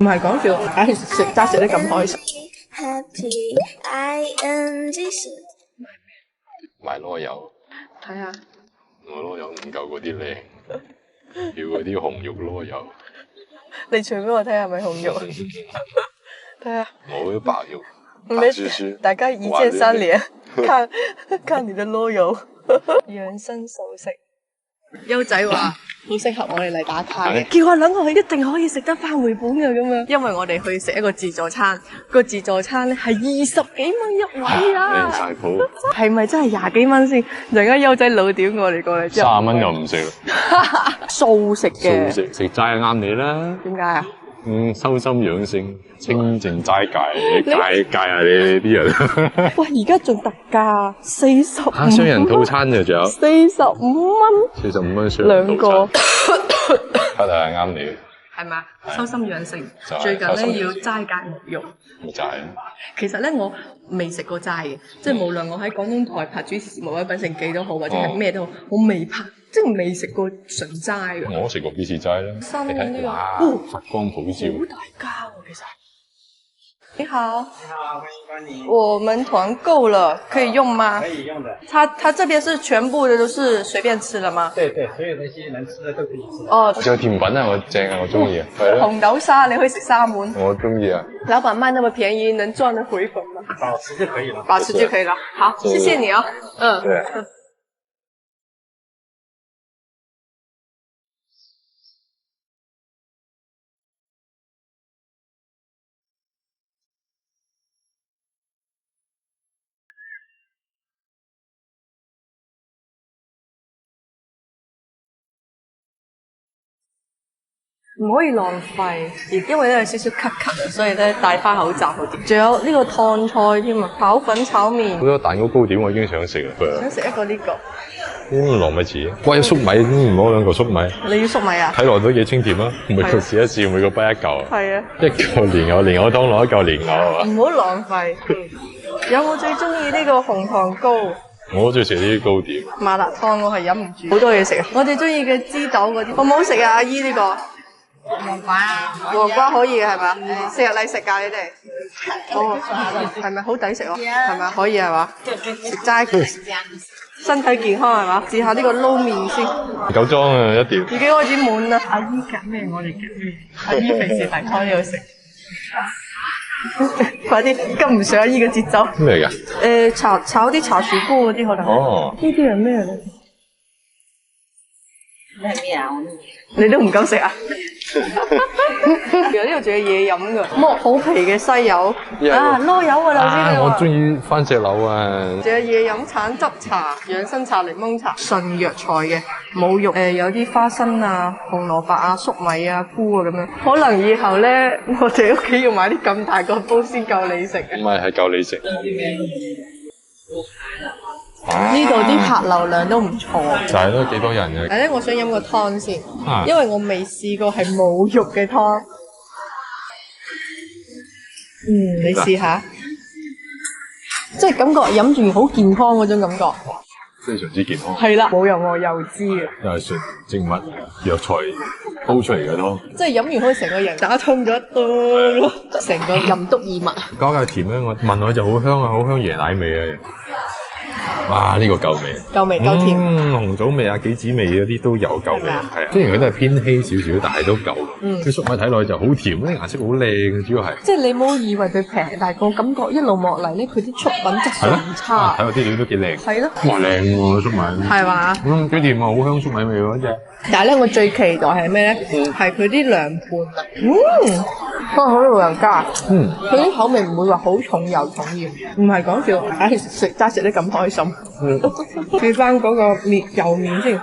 唔係講笑，唉，食齋食得咁開心。買螺柚，睇下，我螺柚唔夠嗰啲靚，要嗰啲紅肉螺柚。你除俾我睇下係咪紅肉？睇下。我啲白肉，白沒豬豬。大家一鍵三連，看你的螺柚，養生素食。優仔話好適合我哋嚟打卡嘅，叫我諗我一定可以食得翻回本嘅咁樣，因為我哋去食一個自助餐，個自助餐咧係20幾蚊一位啊，靚晒譜，係咪真係20幾蚊先？陣間優仔老屌我哋過嚟之後30蚊又唔食啦。素食嘅，素食齋啱你啦。點解啊？修心養性，清淨齋戒，戒下你啲人。哇！而家仲特價45，雙人套餐嘅仲有45蚊，45蚊雙人兩套餐。個，睇嚟啱你。係嘛？修心養性，就係最近修心咧要齋戒沐浴。咪就係其實咧，我未食過齋嘅，即係無論我喺廣東台拍主持無位品城記都好，或者係咩都好，我未拍，即係未食過純齋嘅。我食過幾次齋啦。新你睇呢個哇，佛光普照。好大家喎，其實。你好，你好，歡迎光臨。我們團購了，可以用嗎？可以用的。它這邊是全部的都是隨便吃的嗎？對對，所有東西能吃的都可以吃。哦，仲有甜品啊，我正啊，我中意啊。係咯，紅豆沙你可以食3碗。我中意啊。老闆賣那麼便宜，能賺得回本嗎？保持就可以了。保持就可以了。好，謝謝你哦。嗯。對。唔可以浪費，而因為咧有少少咳咳，所以咧戴翻口罩好啲。仲有呢個燙菜添啊，炒粉炒麵。好多蛋糕糕點我已經想食啦。想食一個呢個。呢啲糯米糍，貴粟米唔好2個粟米。你要粟米啊？睇落都幾清甜啊！每個試一試，每個跛一嚿。係啊。一嚿蓮藕，蓮藕湯攞一嚿蓮藕啊！唔好浪費。有冇最中意呢個紅糖糕？我最食呢啲糕點。麻辣燙我係忍唔住，好多嘢食啊！我最中意嘅枝豆嗰啲，好唔好食啊？阿姨呢個？黃瓜啊，黃瓜可以嘅係嘛？4日嚟食㗎你哋？哦，係咪好抵食喎？係咪可以係嘛？食齋，身體健康係嘛？試下呢個撈麵先。夠裝啊，一碟。已經開始滿啦。阿姨夾咩？我哋夾咩？阿姨平時嚟開呢度食。快啲跟唔上阿姨嘅節奏。咩嚟㗎？炒啲茶樹菇嗰啲可能。哦。呢啲係咩咧？咩啊？你都唔敢食啊？原來呢度仲有嘢飲㗎，剝好皮嘅西柚啊，攞柚啊，頭先你話。我中意番石榴啊！仲有嘢飲橙汁茶、養生茶、檸檬茶，純藥材嘅，冇肉。有啲花生啊、紅蘿蔔啊、粟米啊、菇啊咁樣。可能以後咧，我哋屋企要買啲咁大個煲先夠你食嘅。唔係，係夠你食。呢度啲客流量都唔錯。就係咯，幾多人嘅？但係咧，我想飲個湯先，因為我未試過係冇肉嘅湯。你試下，即係感覺飲住好健康嗰種感覺。非常之健康。係啦，冇任何油脂嘅，又係純植物藥材煲出嚟嘅湯。即係飲完可以成個人打通咗，成個任督二脈。加價甜咧，我聞落去就好香啊，好香椰奶味啊！哇！呢個夠味，夠味夠甜。紅棗味啊、杞子味嗰啲都有夠味，係啊。雖然佢都係偏稀少少，但係都夠。啲粟米睇落去就好甜，啲顏色好靚，主要係。即係你唔好以為佢平，但係個感覺一路落嚟咧，佢啲粟品質素唔差。睇落啲料都幾靚。係咯。哇！靚喎粟米。係嘛？幾甜啊，好香粟米味喎，真係。但係咧，我最期待係咩咧？係佢啲涼拌啊！好老人家，佢啲口味唔會話好重油重鹽，唔係講笑，唉食齋食得咁開心。試翻嗰個麵油麵先，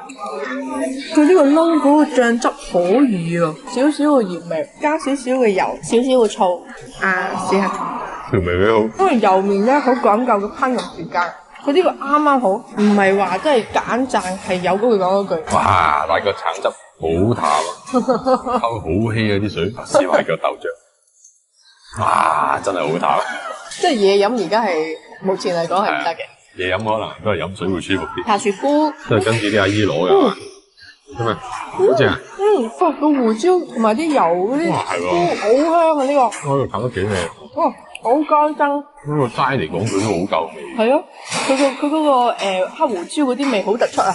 佢呢個撈嗰個醬汁可以啊，少少嘅鹽味，加少少嘅油，少少嘅醋，試下。調味幾好。因為油麵咧好講究嘅烹飪時間。佢呢個啱啱好，唔係話真係揀賺，係有嗰句講嗰句。哇！但係個橙汁好淡啊，溝好稀啊啲水，試埋個豆漿。哇！真係好淡。即係嘢飲而家係目前嚟講係唔得嘅。嘢飲可能都係飲水會舒服啲。茶樹菇都係跟住啲阿姨攞㗎嘛。係咪？好正啊！哇，個胡椒同埋啲油嗰啲哇係喎都好香啊！呢個我度搞得幾靚。哇，好乾爭。呢個齋嚟講，佢都好夠味。係啊，佢嗰個黑胡椒嗰啲味好突出啊！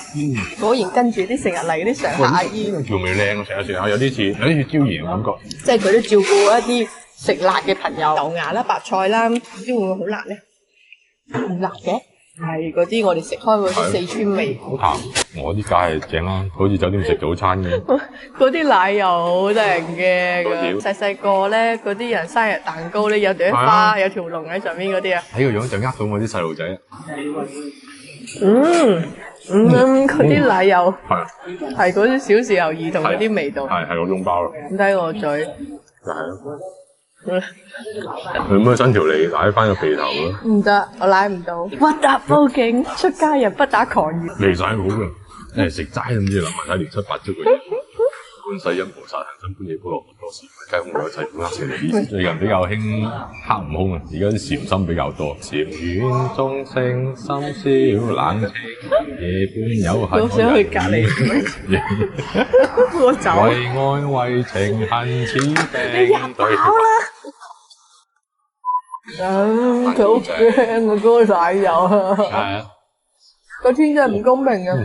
果然跟住啲成日嚟嗰啲常客阿姨，調味靚，成日食下有啲似椒鹽嘅感覺。即係佢都照顧一啲食辣嘅朋友，豆芽啦、白菜啦，唔知會唔會好辣咧？唔辣嘅，係嗰啲我哋食開嗰啲四川味。好淡，我啲梗係正啦，好似酒店食早餐嘅。嗰啲奶油好正嘅，多細細個咧，嗰啲人生日蛋糕咧有朵花，有條龍喺上面嗰啲啊。睇個樣就呃到我啲細路仔。嗰啲奶油係係嗰啲小時候兒童嗰啲味道。係嗰種包咯。睇我嘴。就係咯。佢可唔可以伸條脷舐翻個鼻頭咯？唔得，我舐唔到。核突報警，出家人不打誑語。未晒好㗎，食齋都唔知諗埋晒亂七八糟嘅嘢。觀世音菩薩行深般若波羅蜜多時，皆空有一切苦厄舍利。最近比較興黑悟空啊，而家啲禪心比較多。禪院眾生深宵冷清，夜半有行。我想去隔離。我走。為愛為情恨此病。你入飽啦！佢好驚啊！嗰個奶油啊！係啊，個天真係唔公平啊！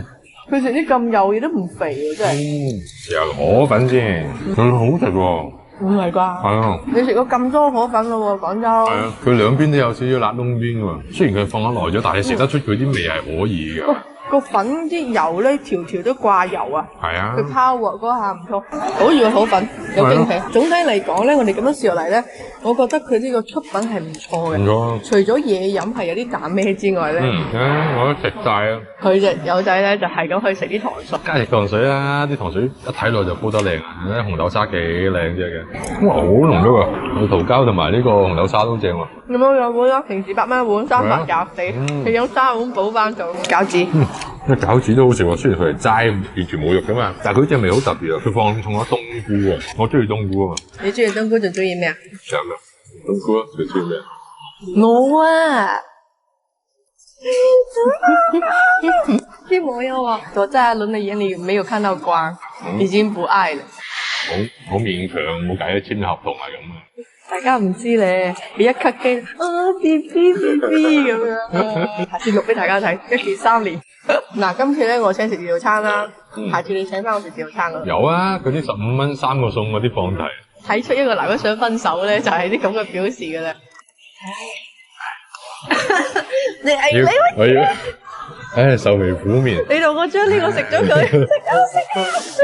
佢食啲咁幼嘢都唔肥啊！真係。又河粉先，佢好食喎。唔係啩？係啊。你食過咁多河粉咯喎，廣州。係啊，佢兩邊都有少少辣窿邊㗎喎。雖然佢放咗耐咗，但係你食得出佢啲味係可以嘅。個粉啲油咧，條條都掛油啊！係啊，佢拋鑊嗰下唔錯，好易好粉，有驚喜。總體嚟講咧，我哋咁樣試落嚟咧，我覺得佢呢個出品係唔錯嘅。唔錯。除咗嘢飲係有啲淡咩之外咧，我都食晒啊！佢隻友仔咧就係咁去食啲糖水，加食糖水啦，啲糖水一睇落就煲得靚啊！啲紅豆沙幾靚啫嘅，哇好濃郁喎！桃膠同埋呢個紅豆沙都正喎。有冇有碗啦？平時8蚊一碗，300廿四，你用3碗補翻做餃子。餃子都好食喎，雖然佢係齋，完全冇肉噶嘛，但係佢隻味好特別啊！佢放重咗冬菇喎，我中意冬菇啊嘛。你中意冬菇仲中意咩啊？長啊，冬菇啊，最中意咩？我啊，啲網友話我在阿倫的眼裏沒有看到光，已經不愛了。好勉強，冇計啊，簽合同係咁啊。大家唔知咧，你一 cut 機，B B B B 咁樣，下次錄俾大家睇，1件3年。嗱，今次咧我請食自助餐啦，下次你請翻我食自助餐啦。有啊，嗰啲15蚊3個餸嗰啲放題。睇出一個男人想分手咧，就係啲咁嘅表示嘅啦。你係我要，唉，愁眉苦面。你同我將呢個食咗佢，食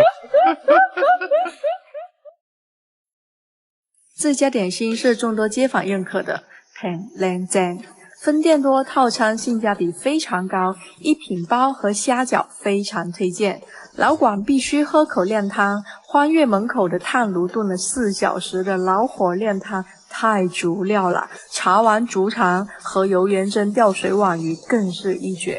這家點心是眾多街坊認可的，平靚正，分店多，套餐性價比非常高，一品包和蝦餃非常推薦。老廣必須喝口靚湯，歡悅門口的炭爐燉了4小時的老火靚湯太足料了，茶碗竹腸和油鹽蒸吊水網魚更是一絕。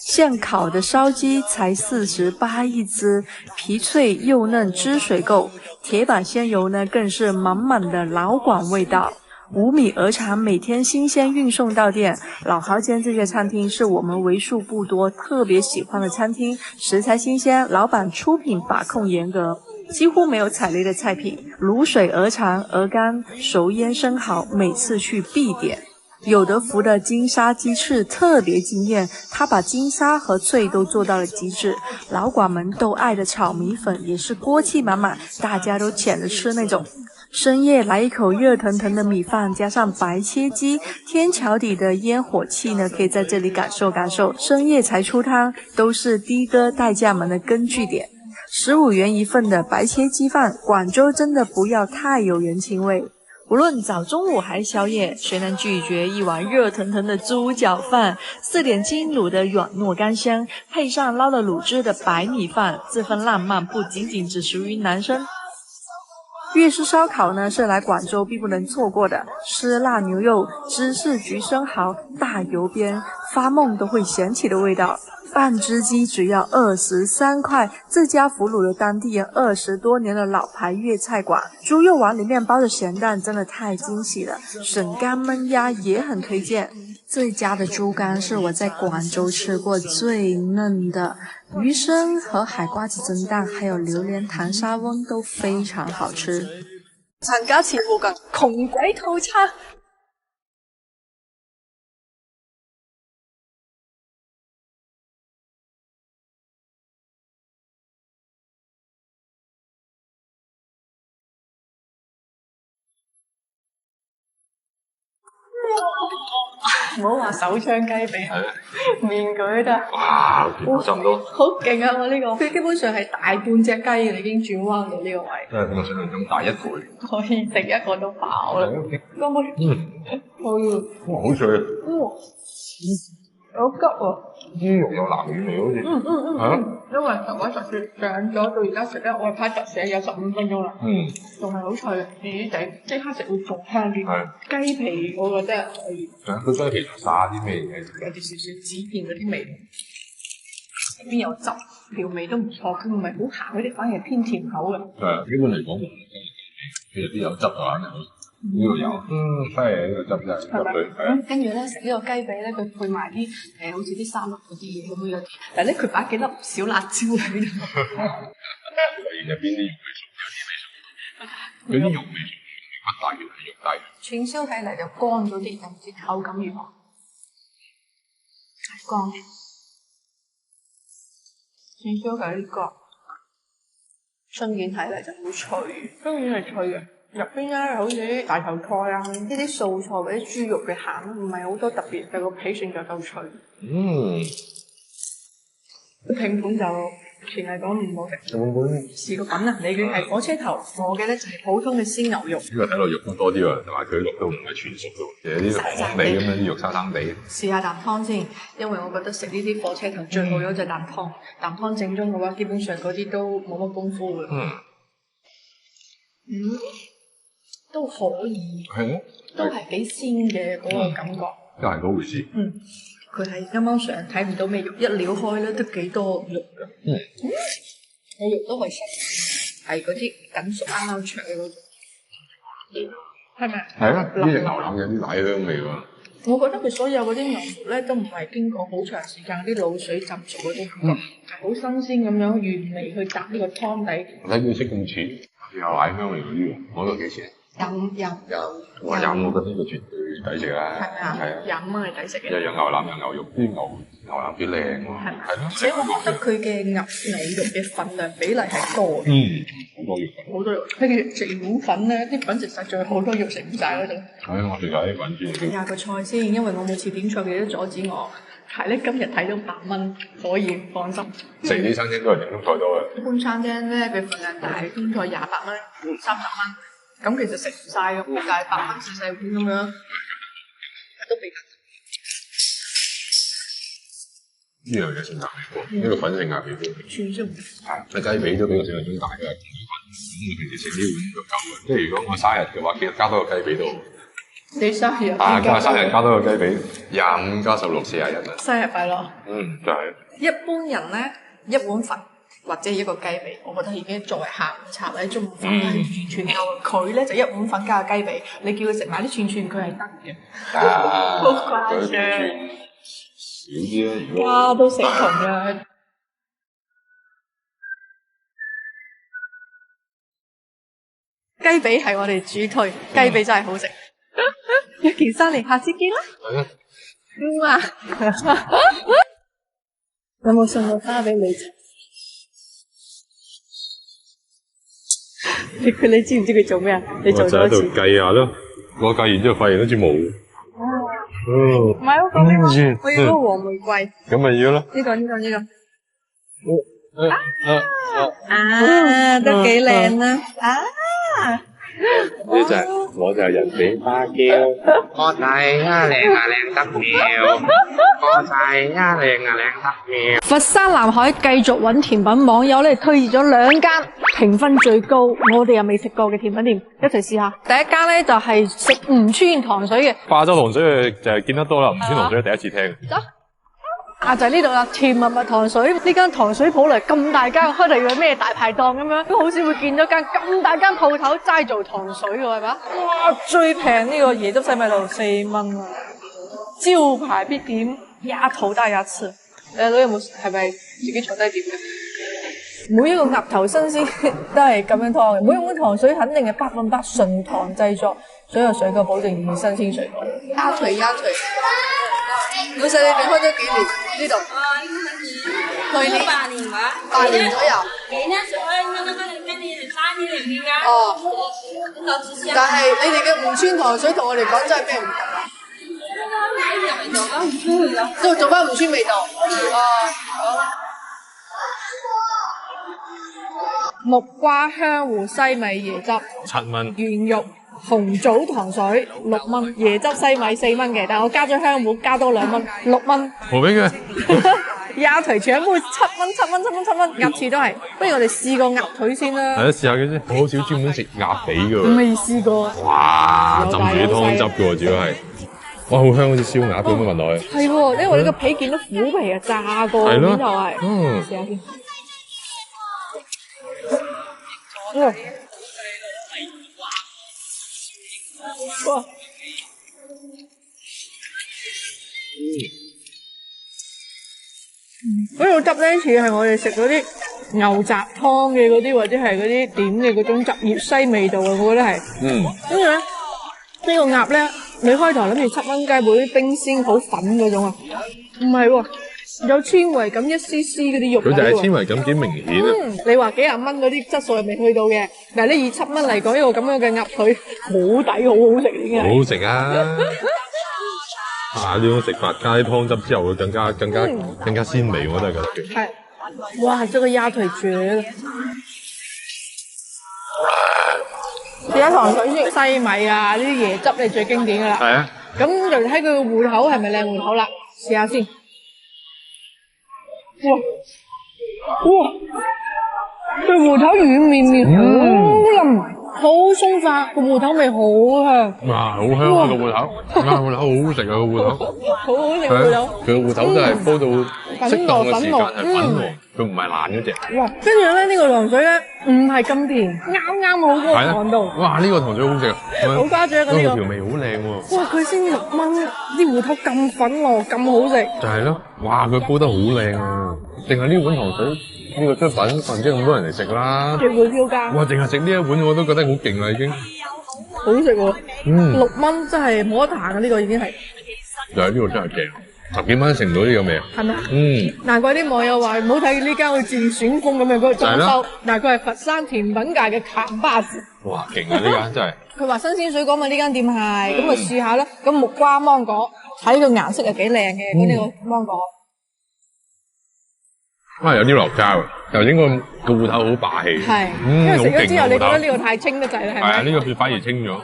現烤的燒雞才48一隻，皮脆又嫩，汁水夠。鐵板鮮油呢，更是滿滿的老廣味道。5米鵝腸每天新鮮運送到店。老豪間這家餐廳是我們為數不多特別喜歡的餐廳，食材新鮮，老闆出品把控嚴格，幾乎沒有踩雷的菜品。滷水鵝腸、鵝肝、熟醃生蠔，每次去必點。有德福的金沙雞翅特別驚艷，他把金沙和脆都做到了極致。老廣們都愛的炒米粉也是鍋氣滿滿，大家都搶着吃那種。深夜來一口熱騰騰的米飯，加上白切雞，天橋底的煙火氣呢，可以在這裡感受感受。深夜才出湯，都是的哥代駕們的根據點。15元一份的白切雞飯，廣州真的不要太有人情味。無論早中午還是宵夜，誰能拒絕一碗熱騰騰的豬腳飯？4點精滷的軟糯甘香，配上撈了滷汁的白米飯，這份浪漫不僅僅只屬於男生。粵式燒烤呢，是來廣州必不能錯過的，濕辣牛肉、芝士焗生蠔、大油邊，發夢都會想起的味道。半隻雞只要23塊，這家俘虜了當地人20多年的老牌粵菜館。豬肉丸裡面包着鹹蛋，真的太驚喜了。筍乾燜鴨也很推薦。这家的猪肝是我在廣州吃過最嫩的，魚生和海瓜子蒸蛋，還有榴蓮糖沙翁都非常好吃。陳家祠附近窮鬼套餐。唔好話手槍雞髀，面舉得。哇，差唔多。好勁啊！我呢個，佢基本上係大半隻雞嘅，已經轉彎到呢個位。真係比我想象中大一倍。可以食一個都飽啦。乾杯。哇，好脆啊！好急喎。豬肉有南乳味好似。因為我實時上咗到而家食咧，我係拍特寫有15分鐘啦。仲係好脆，啲地即刻食會仲香啲。雞皮我覺得可以。佢雞皮撒啲咩嘢？有啲少少紙片嗰啲味，入邊有汁，調味都唔錯。佢唔係好鹹，佢哋反而係偏甜口嘅。係，基本嚟講，佢入邊有汁啊，呢個有，犀利呢個汁真係入對。跟住咧食呢個雞髀咧，佢配埋啲好似啲三粒嗰啲嘢咁樣，但係咧佢擺幾粒小辣椒喺度。入邊啲肉味熟，有啲味熟，有啲肉味熟，骨大越係肉大。串燒起嚟就乾咗啲，唔知口感如何？乾啲。串燒嘅呢個春卷睇嚟就好脆，春卷係脆嘅。入邊咧好似啲大頭菜啊，呢啲素菜或者豬肉嘅餡，唔係好多特別，但個皮算就夠脆。拼盤就全係講唔好食。試個品啊，你嘅係火車頭，我嘅咧就係普通嘅鮮牛肉。呢個睇落肉都多啲喎，同埋佢肉都唔係全熟嘅，有啲黃黃地咁樣，啲肉生生地。試下啖湯先，因為我覺得食呢啲火車頭最好咗就啖湯。啖湯正宗嘅話，基本上嗰啲都冇乜功夫嘅。都可以，都係幾鮮嘅嗰個感覺。都係嗰回事。佢係啱啱上睇唔到咩肉，一撩開咧都幾多肉㗎。個肉都係熟，係嗰啲緊熟啱啱灼嘅嗰種。係咪？係啊，呢隻牛腩有啲奶香味喎。我覺得佢所有嗰啲牛肉咧都唔係經過好長時間啲滷水浸熟嗰種感覺，係好新鮮咁樣原味去搭呢個湯底。我睇佢色咁淺，有奶香味嗰啲喎，我覺得幾錢？飲，我覺得呢個絕對抵食啦。係啊，飲係抵食嘅。又有牛腩有牛肉，啲牛腩幾靚喎。係咯，而且我覺得佢嘅牛尾肉嘅份量比例係多嘅。好多肉。好多肉，譬如食碗粉咧，啲粉食實在好多肉食唔晒嗰種。係我食晒啲粉先。睇下個菜先，因為我每次點菜佢都阻止我。係咧，今日睇到8蚊，可以放心。食啲餐廳都係整中菜多嘅。一般餐廳咧，佢份量大，中菜28蚊、30蚊。咁其實食唔晒嘅，但係8蚊細細碗咁樣，都比較。呢樣嘢性價比高，呢個粉性價比高。串燒係，隻雞髀都比我想象中大嘅，咁我平時食呢碗就夠嘅。即係如果我生日嘅話，記得加多個雞髀都。你生日？生日加多個雞髀，25加16 40人啊！生日快樂！就係。一般人咧，一碗粉。或者一個雞髀，我覺得已經作為下午茶或者中午飯係完全夠。佢咧就一碗粉加個雞髀，你叫佢食埋啲串，佢係得嘅。好誇張。少啲啦，如果。哇，都死窮啦！雞髀係我哋主推，雞髀真係好食。一件衫嚟，下次見啦。有冇送個花俾你？你知唔知佢做咩啊？你做多次。我就喺度計下咯，我計完之後發現好似冇。唔係嗰個咩話？我要嗰個黃玫瑰。咁咪要咯。呢個。都幾靚啦。我就係人比花嬌，我睇啊靚啊靚得妙，我睇啊靚啊靚得妙。佛山南海繼續揾甜品，網友咧推薦咗2間評分最高，我哋又未食過嘅甜品店，一齊試下。第一間咧就係食吳川糖水嘅。化州糖水就係見得多啦，吳川糖水第一次聽。就係呢度啦，甜蜜蜜糖水。呢間糖水鋪嚟咁大間，開嚟嘅咩大排檔咁樣，都好少會見到間咁大間鋪頭齋做糖水嘅係嘛？哇！最平呢個椰汁西米露4蚊啊，招牌必點鴨頭大鴨翅。你睇到有冇係咪自己坐低點嘅？每一個鴨頭新鮮都係咁樣劏嘅，每一碗糖水肯定係100%純糖製作，所有水果保證以新鮮水果。鴨腿，老細你哋開咗幾年呢度？去年8年吧，8年左右。哦，但係你哋嘅吳川糖水同我哋廣州係咩唔同啊？都做翻吳川味道。哦，好。木瓜香芋西米椰汁7蚊，原肉紅棗糖水6蚊，椰汁西米4蚊嘅，但我加咗香芋，加多2蚊，6蚊。何俾佢？鴨腿全部7蚊，鴨翅都係。不如我哋試個鴨腿先啦。係啊，試下佢先。我好少專門食鴨髀嘅喎。未試過。哇！浸住啲湯汁嘅喎，主要係。哇，好香，好似燒鴨咁樣聞落去。係喎，因為你個皮見到虎皮啊，炸過面就係。試下先。哇！嗰個汁咧似係我哋食嗰啲牛雜湯嘅嗰啲，或者係嗰啲點嘅嗰種汁葉西味道啊，我覺得係。跟住咧，呢個鴨咧，你開頭諗住7蚊雞會啲冰鮮好粉嗰種啊，唔係喎。有纖維感一絲絲嗰啲肉，佢就係纖維感幾明顯啊！你話幾廿蚊嗰啲質素係未去到嘅，但係你以7蚊嚟講，一個咁樣嘅鴨腿好抵，好好食已經係。好好食啊！啊，呢種食法加啲湯汁之後會更加鮮味，我都係覺得。係，哇！這個鴨腿絕啦！試下糖水先，西米啊，呢啲椰汁係最經典噶啦。係啊。咁就睇佢個芋頭係咪靚芋頭啦？試下先。哇！佢芋頭軟綿綿，好腍，好鬆化，個芋頭味好香。哇，好香啊個芋頭！啊，芋頭好好食啊個芋頭。好好食個芋頭。佢個芋頭都係煲到適當嘅時間係粉黃，佢唔係爛嗰隻。哇！跟住咧呢個糖水咧唔係咁甜，啱好嗰個糖度。哇！呢個糖水好食啊！好誇張啊呢個。條味好靚喎。哇！佢先6蚊，啲芋頭咁粉喎，咁好食。就係咯，哇！佢煲得好靚啊！淨係呢碗糖水呢個出品，唔知咁多人嚟食啦。極會標價。哇！淨係食呢一碗我都覺得好勁啦已經。好食喎！6蚊真係冇得彈啊！呢個已經係。就係呢個真係勁，10幾蚊食唔到呢個味啊！係咪？難怪啲網友話唔好睇呢間好似選宮咁樣嗰個裝修，但係佢係佛山甜品界嘅扛把子。哇！勁啊！呢間真係。佢話新鮮水果嘛，呢間店係，咁咪試下啦。咁木瓜芒果，睇個顏色係幾靚嘅，咁呢個芒果。有啲落膠，頭先個芋頭好霸氣。係。因為食咗之後，你覺得呢個太清得滯啦，係咪？係啊，呢個反而清咗。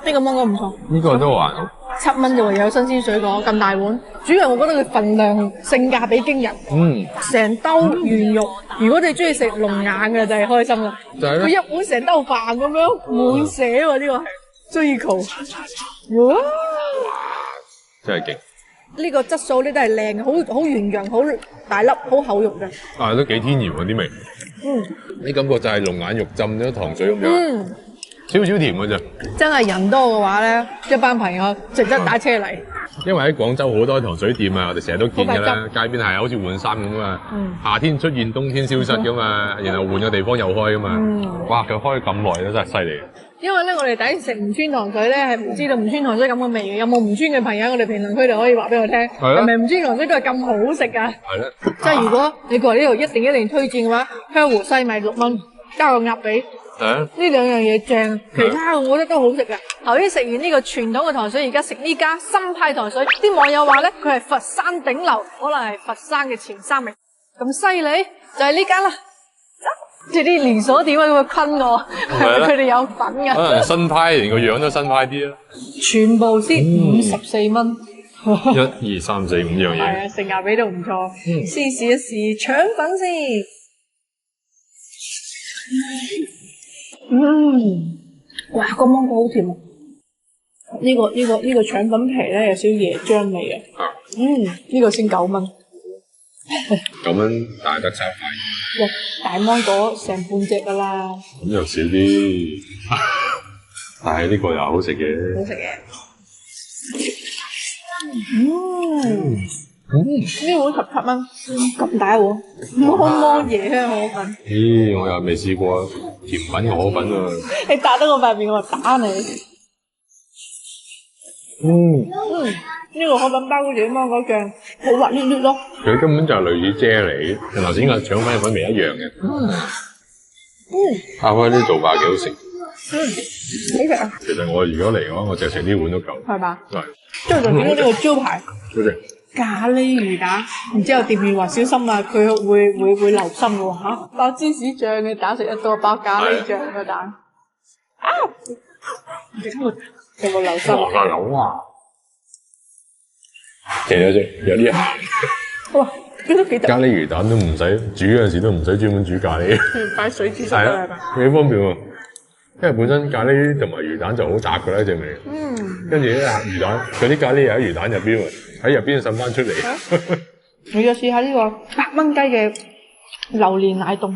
呢個芒果唔錯。呢個都還好。7蚊就會有新鮮水果咁大碗，主要我覺得佢份量性價比驚人。成兜原肉，如果你中意食龍眼嘅就係開心啦。就係佢一碗成兜飯咁樣滿瀉喎，呢個追求。哇！真係勁。呢個質素咧都係靚嘅，好圓潤，好大粒，好厚肉嘅。啊，都幾天然喎啲味。你感覺就係龍眼肉浸咗糖水咁樣。少少甜嘅啫。真係人多嘅話咧，一班朋友值得打車嚟。因為喺廣州好多糖水店啊，我哋成日都見㗎啦，街邊係好似換衫咁啊。夏天出現，冬天消失㗎嘛，然後換個地方又開㗎嘛。哇！佢開咁耐都真係犀利。因為咧，我哋第一次食吳川糖水咧，係唔知道吳川糖水咁嘅味嘅。有冇吳川嘅朋友，我哋評論區度可以話俾我聽，係咪吳川糖水都係咁好食㗎？係啦。即係如果你過嚟呢度一定推薦嘅話，香芋西米6蚊，加個鴨髀。呢兩樣嘢正，其他我覺得都好食噶。頭先食完呢個傳統嘅糖水，而家食呢家新派糖水。啲網友話咧，佢係佛山頂流，可能係佛山嘅前3名。咁犀利就係呢間啦。即係啲連鎖店會昆我，係咪佢哋有份噶？可能新派，連個樣都新派啲啦。全部先54蚊。1、2、3、4、5樣嘢。係啊，性價比都唔錯。先試一試腸粉先。哇，個芒果好甜啊！呢個腸粉皮咧有少少椰漿味啊。呢個先9蚊。9蚊大得晒塊。哇，大芒果成半隻噶啦。咁又少啲，但係呢個又好食嘅。好食嘅。呢碗17蚊，咁大碗，摸摸椰香河粉。咦，我又未試過甜品嘅河粉喎。你打得我塊面，我就打你。呢個河粉包嗰啲芒果醬好滑溜溜咯。佢根本就係類似啫喱，同頭先個腸粉粉味一樣嘅。阿輝啲做法幾好食。好食啊！其實我如果嚟嘅話，我就食呢碗都夠。係嘛？係。之後就點咗呢個招牌。好食。咖喱魚蛋，然之後店員話小心啊，佢會流心嘅喎嚇。包芝士醬嘅蛋食得多，包咖喱醬嘅蛋。啊！有冇流心？哇！流啊！其實啫，有啲人哇，呢都幾得。咖喱魚蛋都唔使煮嗰陣時都唔使專門煮咖喱。擺水煮就得啦，係嘛？幾方便喎，因為本身咖喱同埋魚蛋就好雜㗎啦，隻味。跟住咧魚蛋，嗰啲咖喱又喺魚蛋入邊喎，喺入邊滲翻出嚟。你要試下呢個8蚊雞嘅榴蓮奶凍。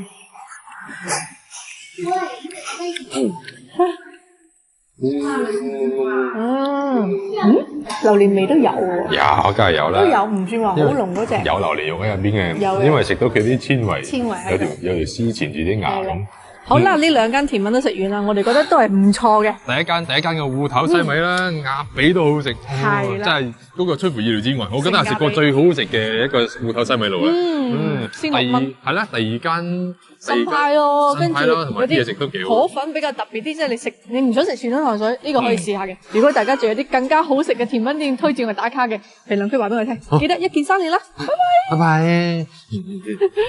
榴蓮味都有喎。有，梗係有啦。都有，唔算話好濃嗰隻。有榴蓮肉喺入邊嘅，有因為食到佢啲纖維，喺度有條絲纏住啲牙咁。好啦，呢兩間甜品都食完啦，我哋覺得都係唔錯嘅。第一間嘅芋頭西米啦，鴨髀都好食，係啦真係嗰個出乎意料之外，我覺得係食過最好食嘅一個芋頭西米露啊。先6蚊。係啦，第二間新派咯，跟住同埋啲嘢食都幾好。河粉比較特別啲，即係你唔想食傳統糖水，呢個可以試下嘅。如果大家仲有啲更加好食嘅甜品店推薦我打卡嘅，評論區話俾我聽。記得一鍵3連啦，拜拜。拜拜。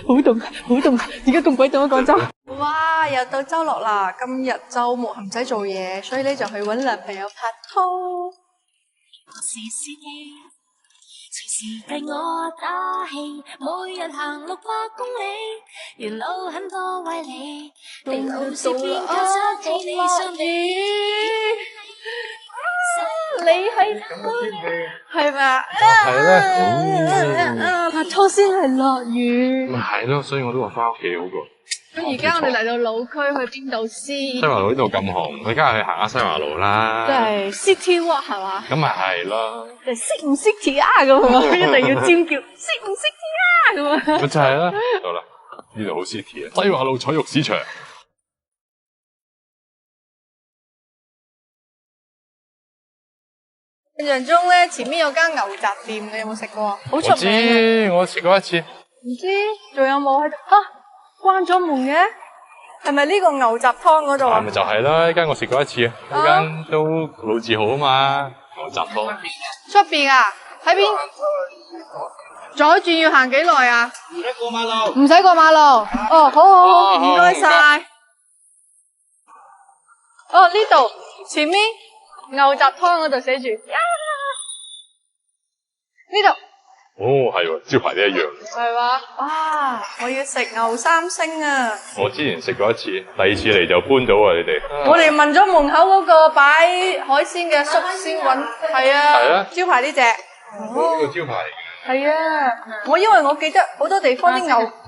好凍，好凍，而家咁鬼凍啊廣州。哇！又到周六啦，今日週末唔使做嘢，所以咧就去揾男朋友拍拖。是司機，隨時為我打氣，每日行600公里，沿路很多歪理，並無是偏靠側起你相比。你係係咪？係啦。拍拖先係落雨。咪係咯，所以我都話翻屋企好過。咁而家我哋嚟到老區，去邊度先？西華路呢度咁紅，我而家去行下西華路啦。即係 City Walk 係嘛？咁咪係咯。即係識唔識字啊咁啊！一定要尖叫，識唔識字啊咁啊！咪就係啦。好啦，呢度好 City 啊，西華路彩肉市場。印象中咧，前面有間牛雜店，你有冇食過啊？好出名嘅。我食過一次。唔知仲有冇喺度？啊，關咗門嘅，係咪呢個牛雜湯嗰度啊？咪就係啦，呢間我食過一次啊，呢間都老字號啊嘛，牛雜湯。出邊啊？喺邊？左轉要行幾耐啊？唔使過馬路。唔使過馬路。哦，好，唔該晒。哦，呢度前面牛雜湯嗰度寫住呢度。哦，係喎，招牌都一樣。係嘛？哇！我要食牛三星啊！我之前食過一次，第二次嚟就搬咗啊！你哋。我哋問咗門口嗰個擺海鮮嘅叔先揾，係啊，係啊，招牌呢隻。呢個招牌嚟嘅。係啊，因為我記得好多地方啲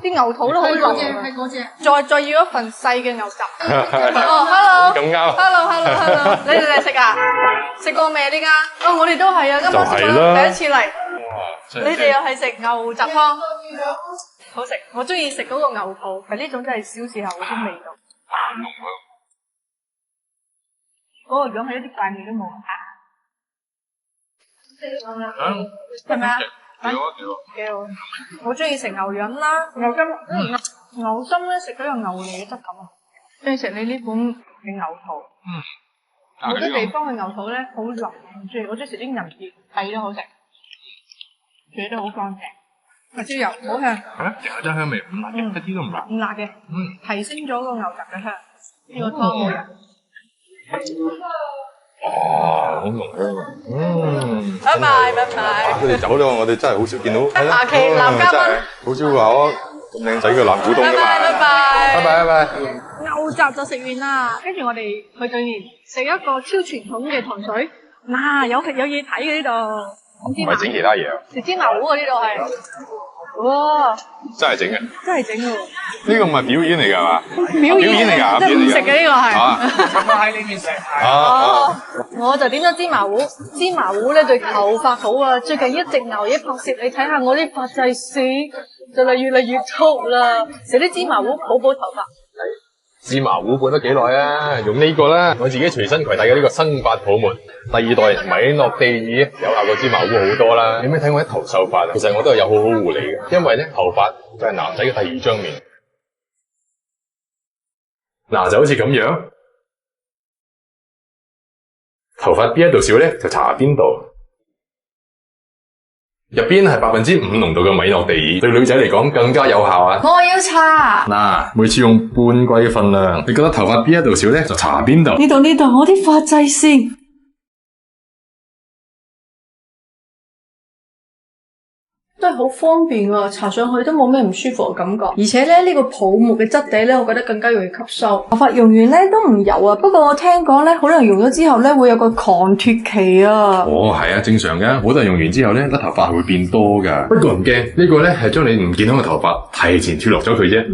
牛肚都好腍。係嗰隻。再要一份細嘅牛雜。哦，hello。咁啱。hello，你哋嚟食啊？食過未啊呢間？哦，我哋都係啊，今晚食咗第一次嚟。你哋又係食牛雜湯，好食。我中意食嗰個牛肚，係呢種真係小時候嗰種味道。嗰個樣係一啲怪味都冇嚇。係咪啊？幾好。我中意食牛潤啦，牛筋，牛心咧食到有牛脷嘅質感啊。中意食你呢款嘅牛肚。好多地方嘅牛肚咧好腍，唔中意。我中意食啲銀葉，係都好食。煮得好乾淨，辣椒油好香。有真香味，唔辣嘅，一啲都唔辣。唔辣嘅，提升咗個牛雜嘅香。呢個湯好飲。哇，好濃香啊！拜拜。佢哋走咗，我哋真係好少見到。下期男嘉賓，好少話我咁靚仔嘅男股東㗎嘛。拜拜。拜。牛雜就食完啦，跟住我哋去對面食一個超傳統嘅糖水。嗱，有嘢睇嘅呢度。唔係整其他嘢啊？食煎牛喎呢度係。哇！真係整嘅。真係整嘅喎。呢個唔係表演嚟㗎係嘛？表演嚟㗎，即係唔食嘅呢個係。咁我喺呢邊食。哦，我就點咗芝麻糊。芝麻糊咧對頭髮好啊！最近一直熬夜拍攝，你睇下我啲髮際線就嚟越嚟越粗啦。食啲芝麻糊補補頭髮。芝麻糊拌咗幾耐啊？用呢個啦，我自己隨身攜帶嘅呢個新髮泡沫，第二代米諾地爾有效過芝麻糊好多啦。你有冇睇我啲頭秀髮啊？其實我都係有好好護理嘅，因為咧頭髮就係男仔嘅第二張面。嗱，就好似咁樣，頭髮邊一度少咧，就搽下邊度。入邊係5%濃度嘅米諾地爾，對女仔嚟講更加有效啊！我要搽。嗱，每次用半季嘅份量，你覺得頭髮邊一度少咧，就搽邊度。呢度，我啲髮際線。真係好方便啊！搽上去都冇咩唔舒服嘅感覺，而且咧呢個泡沫嘅質地咧，我覺得更加容易吸收。頭髮用完咧都唔油啊，不過我聽講咧，好多人用咗之後咧會有個抗脫期啊。哦，係啊，正常嘅，好多人用完之後咧，甩頭髮係會變多噶。不過唔驚，呢個咧係將你唔健康嘅頭髮提前脫落咗佢啫。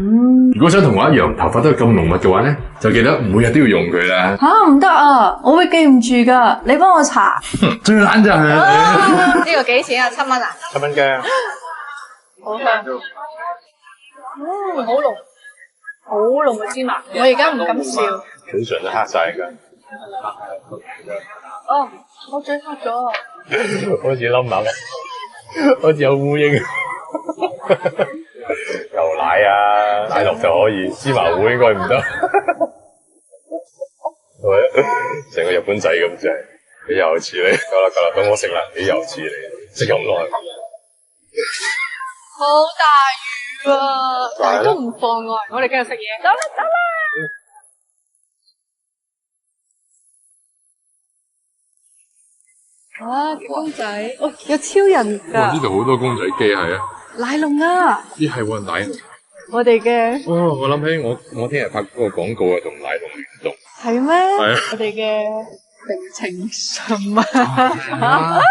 如果想同我一樣頭髮都係咁濃密嘅話咧，就記得每日都要用佢啦。吓，唔得啊，我會記唔住噶，你幫我搽。最懶就係呢個幾錢啊？7蚊啊7蚊嘅。好香，好濃，好濃嘅芝麻。我而家唔敢笑。通常都黑晒㗎。哦，我嘴黑咗。好似冧冧，好似有烏蠅。牛奶啊，奶酪就可以，芝麻糊應該唔得。係咪？成個日本仔咁真係，幾幼稚你。夠啦，等我食啦，幾幼稚你，食咁耐。好大雨啊！但係都唔放外，我哋繼續食嘢。走啦！哇，夾公仔，哦，有超人㗎！呢度好多公仔機係啊，奶龍啊！咦係喎奶。我哋嘅哦，我諗起我聽日拍嗰個廣告啊，同奶龍聯動。係咩？係啊！我哋嘅定情信啊！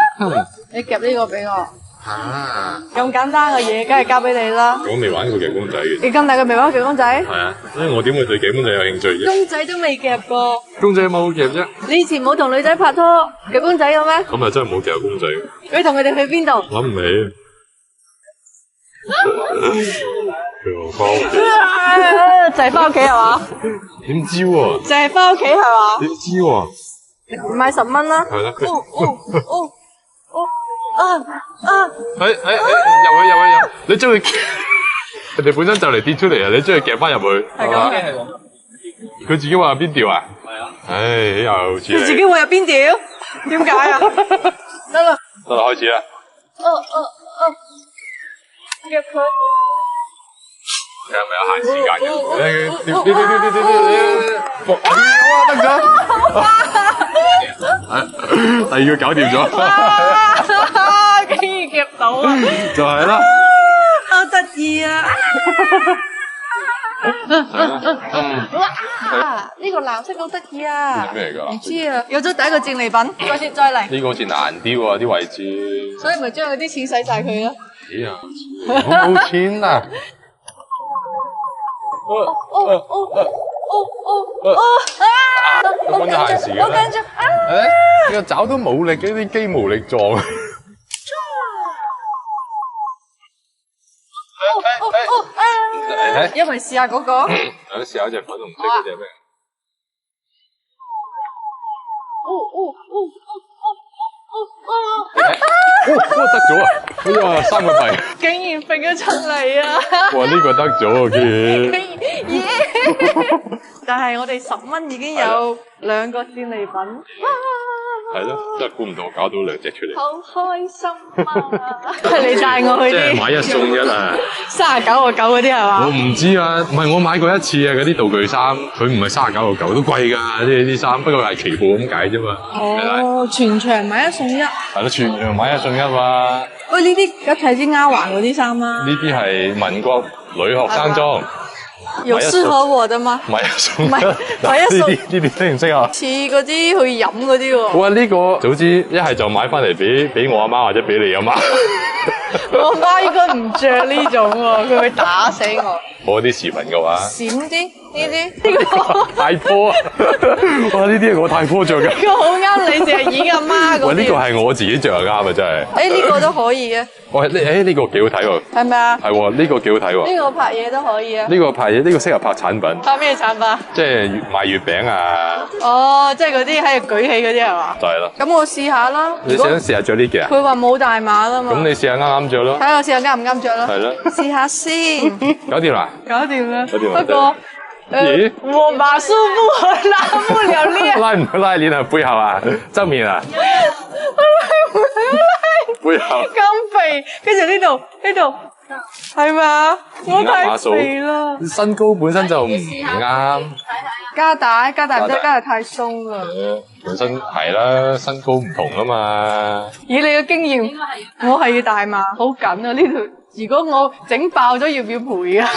你夾呢個俾我。咁簡單嘅嘢，梗係交俾你啦。我未玩過夾公仔嘅。你咁大個未玩過夾公仔？係啊，因為我點會對夾公仔有興趣啫？公仔都未夾過。公仔有冇好夾啫？你以前冇同女仔拍拖夾公仔嘅咩？咁啊真係冇夾公仔。你同佢哋去邊度？諗唔起。去我翻屋企。就係翻屋企係嘛？點知喎？就係翻屋企係嘛？點知喎？買10蚊啦。係啦。入去，你將佢，人哋本身就嚟跌出嚟啊！你將佢夾翻入去，係嘛？佢自己話入邊掉啊？係啊。唉，又似你。佢自己話入邊掉？點解啊？得啦，開始啦。夾佢。你係咪有限時間嘅？得咗。第二個搞掂咗。竟然夾到啊！就係啦。好得意啊！呢個藍色好得意啊！咩嚟㗎？唔知啊，有咗第一個戰利品，再嚟。呢個好似難啲喎，啲位置。所以咪將佢啲錢使晒佢咯。哎呀，我冇錢啊！根本就限時嘅。好緊張啊！呢個爪都冇力嘅，啲機無力撞。因為試下嗰個。想試下隻粉紅色嗰隻咩？得咗啊！哎呀，3個幣。竟然揈咗出嚟啊！哇，呢個得咗啊，竟然。但係我哋10蚊已經有2個戰利品。係咯，真係估唔到搞到2隻出嚟。好開心啊！你帶我去即係啲買1送1啊！39.9嗰啲係嘛？我唔知啊，唔係我買過一次啊，嗰啲道具衫，佢唔係39.9都貴㗎，啲衫，不過係旗袍咁解啫嘛。哦，全場買1送1。係咯，全場買1送1嘛。喂，呢啲一睇知丫鬟嗰啲衫啦。呢啲係民國女學生裝。有適合我的嗎？買1送1。買1送呢啲識唔識啊？似嗰啲去飲嗰啲喎。哇！呢個早知一係就買翻嚟俾我阿媽或者俾你阿媽。我媽應該唔着呢種喎，佢會打死我。我啲視頻嘅話，閃啲呢啲，太婆啊！哇，呢啲係我太婆着嘅。呢個好啱你成日演阿媽嗰喂，呢啲。個係我自己着就啱啊，真係。誒呢個都可以啊，喂，呢個幾好睇喎。係咪啊？係喎，呢個幾好睇喎。呢個拍嘢都可以啊。呢個拍嘢，呢個適合拍產品，拍咩產品？即係賣月餅啊，哦，即係嗰啲喺度舉起嗰啲係嘛？就係啦。咁我試下啦。如果你想試下着呢件啊？佢話冇大碼啦嘛。咁你試下啱啱着咯。睇下我試下啱唔啱着啦。係啦，試下先。搞掂啦。搞掂啦。搞掂啦不過咦我馬術不合，拉不了鏈。拉唔拉鏈啊？背後啊？側面啊？背後。咁肥，跟住呢度係咪啊？我太肥啦。身高本身就唔啱。加帶唔得，加帶太鬆啦。本身係啦，身高唔同啊嘛。以你嘅經驗，我係要大碼，好緊啊！呢條如果我整爆咗，要唔要賠啊？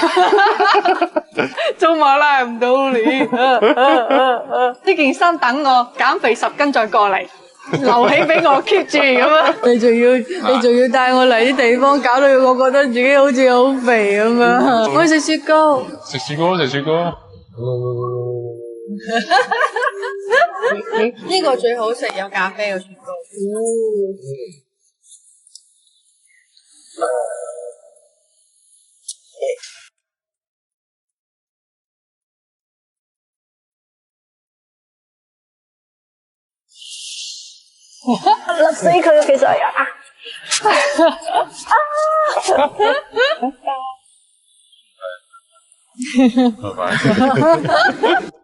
做馬拉唔到你。呢件衫等我減肥10斤再過嚟。留起俾我 keep 住咁啊！你仲要帶我嚟啲地方，搞到我覺得自己好似好肥咁樣。我食雪糕，食雪糕，食雪糕。呢個最好食，有咖啡嘅雪糕。勒死佢其實係拜拜。